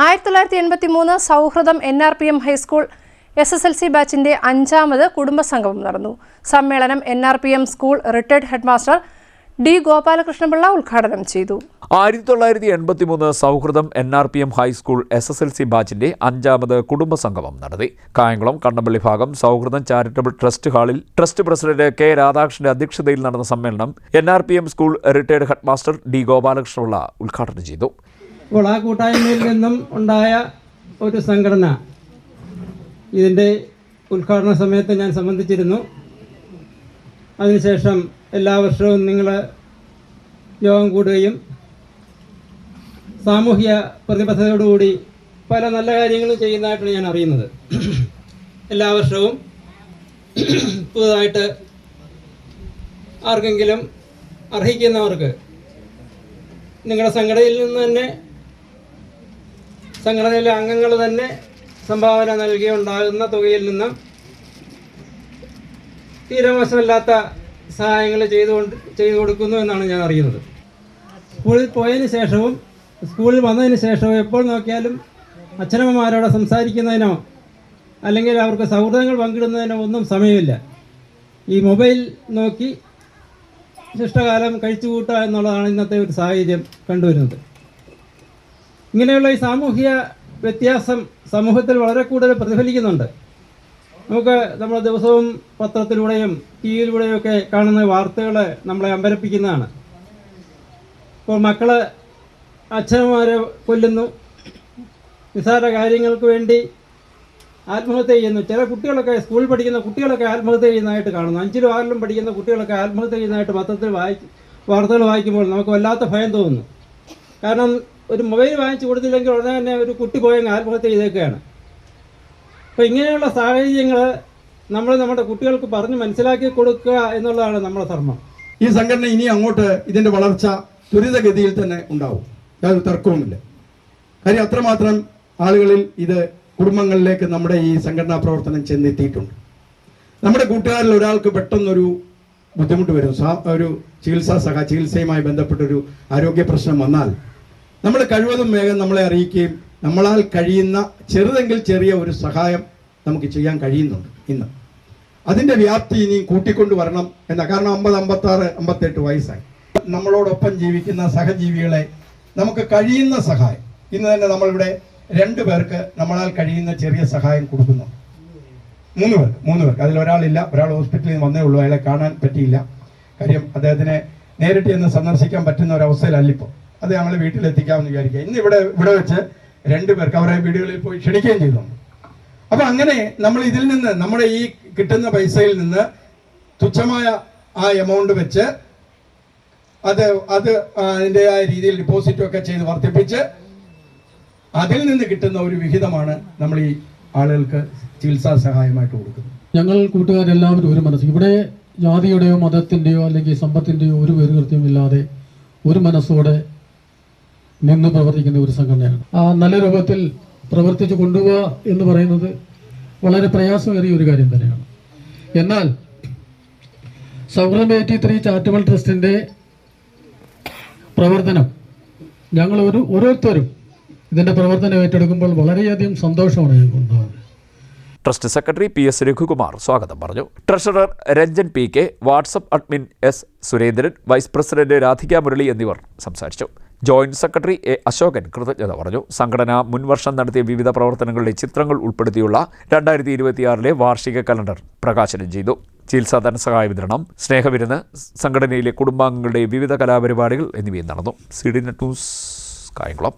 1983 സൗഹൃദം NRPM high school SSLC ബാച്ചിന്റെ 5ാമത് കുടുംബസംഗമം നടന്നു. സമ്മേളനം NRPM school retired headmaster D. Gopalakrishna Pillai ഉദ്ഘാടനം ചെയ്തു. 1983 സൗഹൃദം NRPM ഹൈസ്കൂൾ SSLC ബാച്ചിന്റെ 5ാമത് കുടുംബസംഗമം നടത്തി. കായംകുളം കണ്ണമ്പള്ളി ഭാഗം സൗഹൃദം ചാരിറ്റബിൾ ട്രസ്റ്റ് ഹാളിൽ ട്രസ്റ്റ് പ്രസിഡന്റ് K. രാധാകൃഷ്ണന്റെ അധ്യക്ഷതയിൽ നടന്ന സമ്മേളനം NRPM school retired headmaster D. Gopalakrishna Pillai ഉദ്ഘാടനം ചെയ്തു. ഇപ്പോൾ ആ കൂട്ടായ്മയിൽ നിന്നും ഉണ്ടായ ഒരു സംഘടന ഇതിൻ്റെ ഉദ്ഘാടന സമയത്ത് ഞാൻ സംബന്ധിച്ചിരുന്നു. അതിനുശേഷം എല്ലാ വർഷവും നിങ്ങൾ യോഗം കൂടുകയും സാമൂഹ്യ പ്രതിബദ്ധതയോടുകൂടി പല നല്ല കാര്യങ്ങളും ചെയ്യുന്നതായിട്ടാണ് ഞാൻ അറിയുന്നത്. എല്ലാ വർഷവും പുതുതായിട്ട് ആർക്കെങ്കിലും അർഹിക്കുന്നവർക്ക് നിങ്ങളുടെ സംഘടനയിൽ നിന്ന് തന്നെ സംഘടനയിലെ അംഗങ്ങൾ തന്നെ സംഭാവന നൽകിയുണ്ടാകുന്ന തുകയിൽ നിന്ന് തീരെ മോശമല്ലാത്ത സഹായങ്ങൾ ചെയ്തു കൊടുക്കുന്നു എന്നാണ് ഞാൻ അറിയുന്നത്. സ്കൂളിൽ പോയതിന് ശേഷവും സ്കൂളിൽ വന്നതിന് ശേഷവും എപ്പോൾ നോക്കിയാലും അച്ഛനമ്മമാരോട് സംസാരിക്കുന്നതിനോ അല്ലെങ്കിൽ അവർക്ക് സൗഹൃദങ്ങൾ പങ്കിടുന്നതിനോ ഒന്നും സമയമില്ല. ഈ മൊബൈൽ നോക്കി ശിഷ്ടകാലം കഴിച്ചു കൂട്ടുക എന്നുള്ളതാണ് ഇന്നത്തെ ഒരു സാഹചര്യം കണ്ടുവരുന്നത്. ഇങ്ങനെയുള്ള ഈ സാമൂഹിക വ്യത്യാസം സമൂഹത്തിൽ വളരെ കൂടുതൽ പ്രതിഫലിക്കുന്നുണ്ട്. നമുക്ക് നമ്മൾ ദിവസവും പത്രത്തിലൂടെയും TV-യിലൂടെയും ഒക്കെ കാണുന്ന വാർത്തകൾ നമ്മളെ അമ്പരപ്പിക്കുന്നതാണ്. ഇപ്പോൾ മക്കൾ അച്ഛനമ്മമാരെ കൊല്ലുന്നു, നിസ്സാര കാര്യങ്ങൾക്ക് വേണ്ടി ആത്മഹത്യ ചെയ്യുന്നു. ചില കുട്ടികളൊക്കെ സ്കൂളിൽ പഠിക്കുന്ന കുട്ടികളൊക്കെ ആത്മഹത്യ ചെയ്യുന്നതായിട്ട് കാണുന്നു. 5ലും 6ലും പഠിക്കുന്ന കുട്ടികളൊക്കെ ആത്മഹത്യ ചെയ്യുന്നതായിട്ട് പത്രത്തിൽ വാർത്തകൾ വായിക്കുമ്പോൾ നമുക്ക് വല്ലാത്ത ഭയം തോന്നുന്നു. കാരണം ഒരു മൊബൈൽ വാങ്ങിച്ചു കൊടുത്തില്ലെങ്കിൽ ഉടനെ തന്നെ ഒരു കുട്ടി പോയങ്ങ് ആത്മഹത്യ ചെയ്തേക്കുകയാണ്. അപ്പോൾ ഇങ്ങനെയുള്ള സാഹചര്യങ്ങൾ നമ്മൾ നമ്മുടെ കുട്ടികൾക്ക് പറഞ്ഞ് മനസ്സിലാക്കി കൊടുക്കുക എന്നുള്ളതാണ് നമ്മുടെ ധർമ്മം. ഈ സംഘടന ഇനി അങ്ങോട്ട് ഇതിൻ്റെ വളർച്ച ത്വരിതഗതിയിൽ തന്നെ ഉണ്ടാവും, യാതൊരു തർക്കവുമില്ല. കാര്യം അത്രമാത്രം ആളുകളിൽ ഇത് കുടുംബങ്ങളിലേക്ക് നമ്മുടെ ഈ സംഘടനാ പ്രവർത്തനം ചെന്നെത്തിയിട്ടുണ്ട്. നമ്മുടെ കൂട്ടുകാരിൽ ഒരാൾക്ക് പെട്ടെന്നൊരു ബുദ്ധിമുട്ട് വരും, ഒരു ചികിത്സയുമായി ബന്ധപ്പെട്ടൊരു ആരോഗ്യ പ്രശ്നം വന്നാൽ നമ്മൾ കഴിവതും വേഗം നമ്മളെ അറിയിക്കുകയും നമ്മളാൽ കഴിയുന്ന ചെറുതെങ്കിൽ ചെറിയ ഒരു സഹായം നമുക്ക് ചെയ്യാൻ കഴിയുന്നുണ്ട്. ഇന്ന് അതിൻ്റെ വ്യാപ്തി ഇനിയും കൂട്ടിക്കൊണ്ടു വരണം എന്ന കാരണം 50, 56, 58 വയസ്സായി നമ്മളോടൊപ്പം ജീവിക്കുന്ന സഹജീവികളെ നമുക്ക് കഴിയുന്ന സഹായം ഇന്ന് തന്നെ നമ്മളിവിടെ 2 പേർക്ക് നമ്മളാൽ കഴിയുന്ന ചെറിയ സഹായം കൊടുക്കുന്നു. 3 പേർക്ക് അതിലൊരാളില്ല, ഒരാൾ ഹോസ്പിറ്റലിൽ നിന്ന് വന്നേ ഉള്ളൂ, അയാളെ കാണാൻ പറ്റിയില്ല. കാര്യം അദ്ദേഹത്തിനെ നേരിട്ട് ചെന്ന് സന്ദർശിക്കാൻ പറ്റുന്ന ഒരവസ്ഥയിലല്ലിപ്പോൾ. അത് ഞങ്ങൾ വീട്ടിലെത്തിക്കാമെന്ന് വിചാരിക്കുക. ഇന്ന് ഇവിടെ വെച്ച് 2 പേർക്ക് അവരെ വീടുകളിൽ പോയി ക്ഷണിക്കുകയും ചെയ്തിട്ടുണ്ട്. അപ്പം അങ്ങനെ നമ്മൾ ഇതിൽ നിന്ന് നമ്മുടെ ഈ കിട്ടുന്ന പൈസയിൽ നിന്ന് തുച്ഛമായ ആ എമൗണ്ട് വെച്ച് അത് അതിൻ്റെതായ രീതിയിൽ ഡിപ്പോസിറ്റും ഒക്കെ ചെയ്ത് വർദ്ധിപ്പിച്ച് അതിൽ നിന്ന് കിട്ടുന്ന ഒരു വിഹിതമാണ് നമ്മൾ ഈ ആളുകൾക്ക് ചികിത്സാ സഹായമായിട്ട് കൊടുക്കുന്നത്. ഞങ്ങൾ കൂട്ടുകാരെല്ലാവരും ഒരു മനസ്സ്, ഇവിടെ ജാതിയുടെയോ മതത്തിൻ്റെയോ അല്ലെങ്കിൽ സമ്പത്തിൻ്റെയോ ഒരു വേറുകൃത്യമില്ലാതെ ഒരു മനസ്സോടെ നിന്ന് പ്രവർത്തിക്കുന്ന ഒരു സംഘടനയാണ്. നല്ല രൂപത്തിൽ പ്രവർത്തിച്ചു കൊണ്ടുപോവുക എന്ന് പറയുന്നത് വളരെ പ്രയാസമേറിയ ഒരു കാര്യം തന്നെയാണ്. എന്നാൽ സൗഹൃദം 83 ചാരിറ്റബിൾ ട്രസ്റ്റിൻ്റെ പ്രവർത്തനം ഞങ്ങൾ ഓരോരുത്തരും ഇതിൻ്റെ പ്രവർത്തനം ഏറ്റെടുക്കുമ്പോൾ വളരെയധികം സന്തോഷമാണ് ഞങ്ങൾക്കുണ്ടാകുന്നത്. ട്രസ്റ്റ് സെക്രട്ടറി PS രഘുകുമാർ സ്വാഗതം പറഞ്ഞു. Treasurer Ranjan PK, WhatsApp admin S. Surendran, vice president Radhika Murali എന്നിവർ സംസാരിച്ചു. Joint secretary A. അശോകൻ കൃതജ്ഞത പറഞ്ഞു. സംഘടന മുൻവർഷം നടത്തിയ വിവിധ പ്രവർത്തനങ്ങളുടെ ചിത്രങ്ങൾ ഉൾപ്പെടുത്തിയുള്ള 2026 വാർഷിക കലണ്ടർ പ്രകാശനം ചെയ്തു. ചികിത്സാ ധനസഹായ വിതരണം, സ്നേഹവിരുന്ന്, സംഘടനയിലെ കുടുംബാംഗങ്ങളുടെ വിവിധ കലാപരിപാടികൾ എന്നിവയും നടന്നു. CDNet news, Kayamkulam.